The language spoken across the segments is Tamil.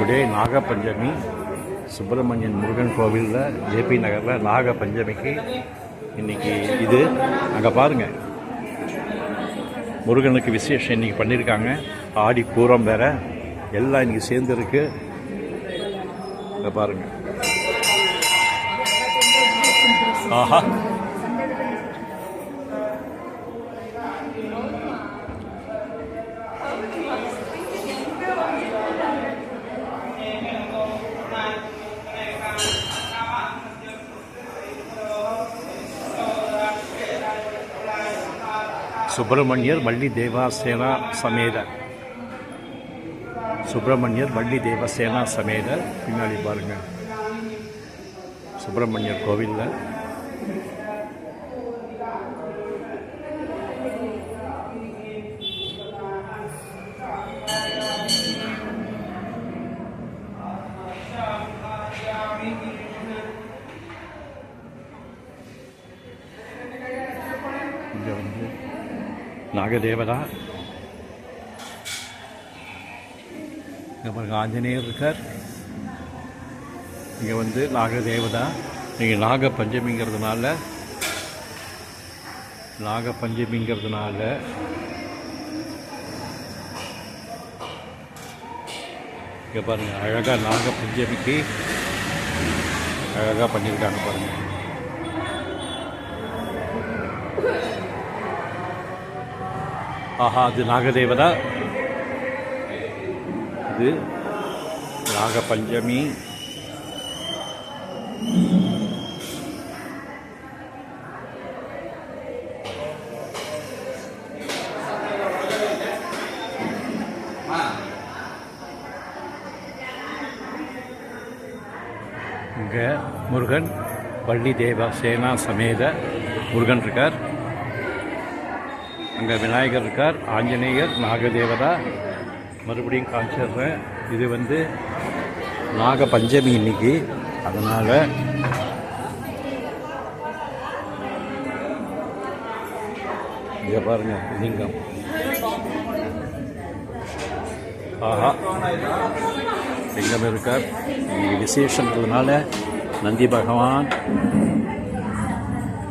டுடே நாகப்பஞ்சமி சுப்பிரமணியன் முருகன் கோவிலில் ஜேபி நகரில் நாகப்பஞ்சமிக்கு இன்றைக்கி இது அங்கே பாருங்கள் முருகனுக்கு விசேஷம் இன்றைக்கி பண்ணியிருக்காங்க. ஆடி பூரம் வேற எல்லாம் இன்றைக்கி சேர்ந்துருக்கு. அங்கே பாருங்கள், ஆஹா சுப்பிரமணியர் வள்ளி தேவசேனா சமேத சுப்பிரமணியர் வள்ளி தேவசேனா சமேத பின்னாடி பாருங்க சுப்பிரமணியர் கோவிலில் இங்கே வந்து நாகதேவதா, இங்கே பாருங்க ஆஞ்சநேயர் இருக்கார். இங்கே வந்து நாகதேவதா. இங்கே நாகப்பஞ்சமிங்கிறதுனால இங்கே பாருங்கள் அழகாக நாகப்பஞ்சமிக்கு அழகாக பண்ணியிருக்காங்க பாருங்கள். ஆஹா, அது நாகதேவதா, இது நாகப்பஞ்சமி. இங்கே முருகன் வள்ளி தேவசேனா சமேத முருகன் இருக்கார். அங்கே விநாயகர் இருக்கார், ஆஞ்சநேயர், நாகதேவதா. மறுபடியும் காமிச்சிடுறேன். இது வந்து நாகப்பஞ்சமி இன்னைக்கு, அதனால் இங்கே பாருங்கள் லிங்கம். ஆஹா, லிங்கம் இருக்கார். இன்னைக்கு விசேஷன்றதுனால நந்தி பகவான்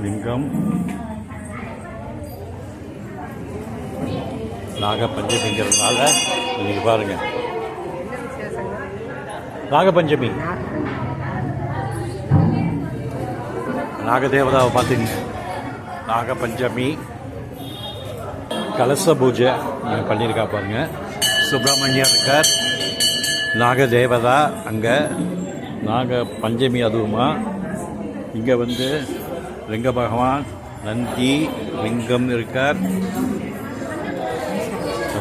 லிங்கம். நாகப்பஞ்சமிங்கிறதுனால இன்னைக்கு பாருங்க நாகப்பஞ்சமி. நாகதேவதாவை பார்த்துங்க. நாகப்பஞ்சமி கலச பூஜை பண்ணியிருக்கா பாருங்க. சுப்பிரமணியர் இருக்கார், நாகதேவதா. அங்கே நாகப்பஞ்சமி அதுவுமா. இங்கே வந்து லிங்க பகவான் நந்தி லிங்கம் இருக்கார்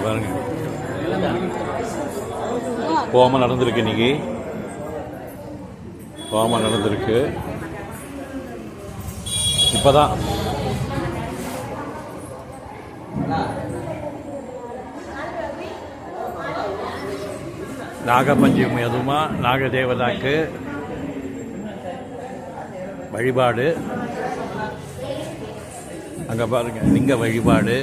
பாருங்க. ஹோமம் நடந்திருக்கு, இன்னைக்கு ஹோமம் நடந்திருக்கு. இப்பதான் நாகப்பஞ்சமி அதுமா நாகதேவதாக்கு வழிபாடு. அங்கே பாருங்க லிங்க வழிபாடு.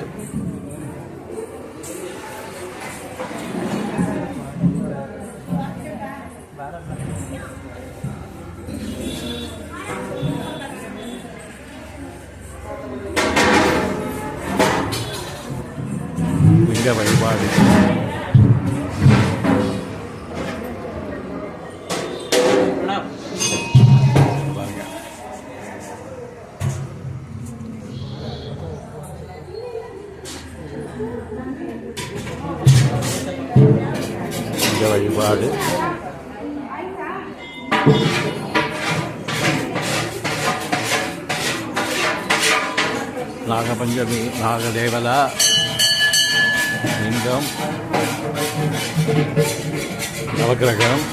லிங்க வழிபாடு. லிங்க வழிபாடு. நாகப்பஞ்சமி நாகதேவதா லிங்கம் நவக்கிரகம்.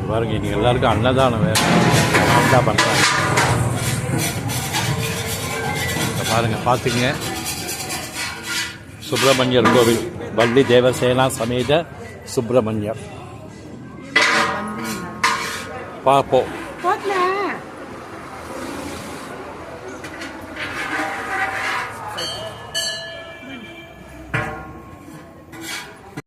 பாருங்க இன்னைக்கு எல்லாருக்கும் அன்னதானம் வேறு தான் பண்ணுறாங்க. பாருங்க பார்த்துங்க. சுப்பிரமணியர் கோவில் வள்ளி தேவசேனா சமேத சுப்பிரமணியர் பார்ப்போம்.